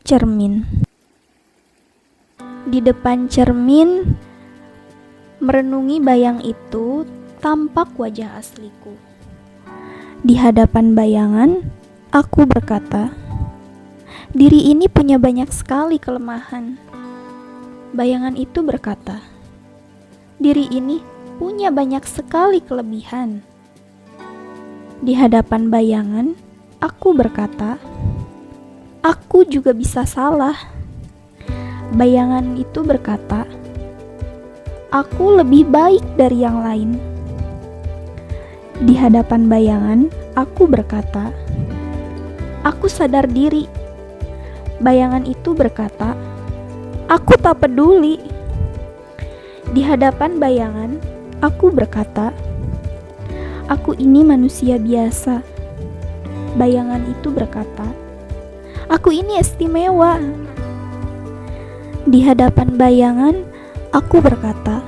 Cermin. Di depan cermin, merenungi bayang itu, tampak wajah asliku. Di hadapan bayangan, aku berkata, diri ini punya banyak sekali kelemahan. Bayangan itu berkata, diri ini punya banyak sekali kelebihan. Di hadapan bayangan, aku berkata, aku juga bisa salah. Bayangan itu berkata, aku lebih baik dari yang lain. Di hadapan bayangan, aku berkata, aku sadar diri. Bayangan itu berkata, aku tak peduli. Di hadapan bayangan, aku berkata, aku ini manusia biasa. Bayangan itu berkata, aku ini istimewa. Di hadapan bayangan, aku berkata,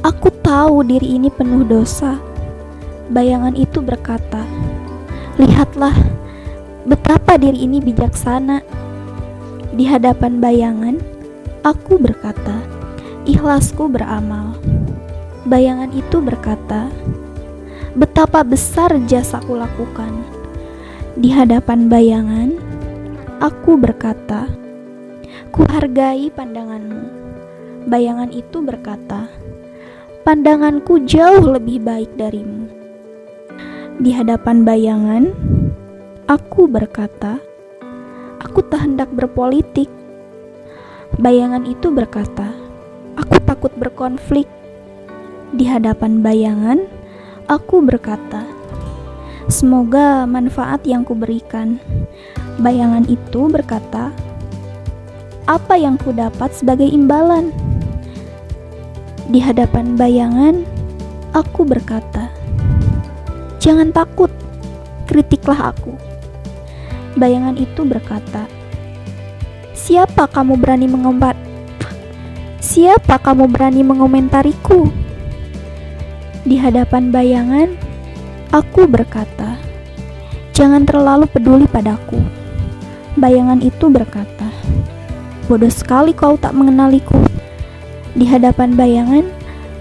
aku tahu diri ini penuh dosa. Bayangan itu berkata, lihatlah betapa diri ini bijaksana. Di hadapan bayangan, aku berkata, ikhlasku beramal. Bayangan itu berkata, betapa besar jasaku lakukan. Di hadapan bayangan, aku berkata, kuhargai pandanganmu. Bayangan itu berkata, pandanganku jauh lebih baik darimu. Di hadapan bayangan, aku berkata, aku tak hendak berpolitik. Bayangan itu berkata, aku takut berkonflik. Di hadapan bayangan, aku berkata, semoga manfaat yang kuberikan. Bayangan itu berkata, apa yang kudapat sebagai imbalan? Di hadapan bayangan, aku berkata, jangan takut, kritiklah aku. Bayangan itu berkata, siapa kamu berani mengomentariku? Di hadapan bayangan, aku berkata, jangan terlalu peduli padaku. Bayangan itu berkata, bodoh sekali kau tak mengenaliku. Di hadapan bayangan,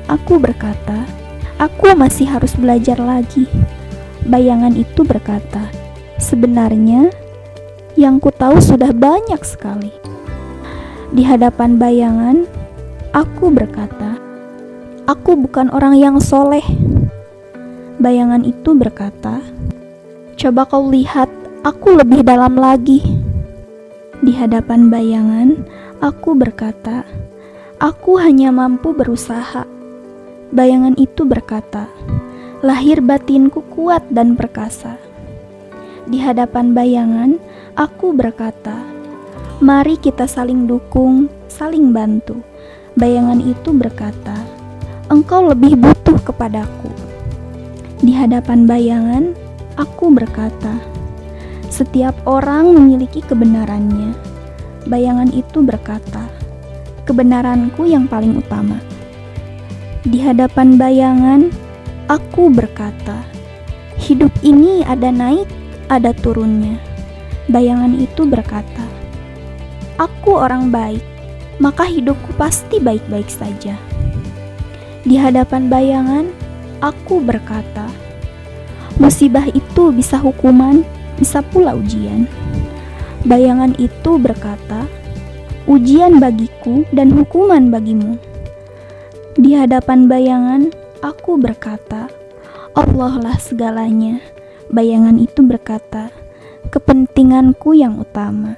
aku berkata, aku masih harus belajar lagi. Bayangan itu berkata, sebenarnya yang ku tahu sudah banyak sekali. Di hadapan bayangan, aku berkata, aku bukan orang yang soleh. Bayangan itu berkata, coba kau lihat, aku lebih dalam lagi. Di hadapan bayangan, aku berkata, aku hanya mampu berusaha. Bayangan itu berkata, lahir batinku kuat dan perkasa. Di hadapan bayangan, aku berkata, mari kita saling dukung, saling bantu. Bayangan itu berkata, engkau lebih butuh kepadaku. Di hadapan bayangan, aku berkata, setiap orang memiliki kebenarannya. Bayangan itu berkata, kebenaranku yang paling utama. Di hadapan bayangan, aku berkata, hidup ini ada naik, ada turunnya. Bayangan itu berkata, aku orang baik, maka hidupku pasti baik-baik saja. Di hadapan bayangan, aku berkata, musibah itu bisa hukuman, bisa pula ujian. Bayangan itu berkata, ujian bagiku dan hukuman bagimu. Di hadapan bayangan, aku berkata, Allah lah segalanya. Bayangan itu berkata, kepentinganku yang utama.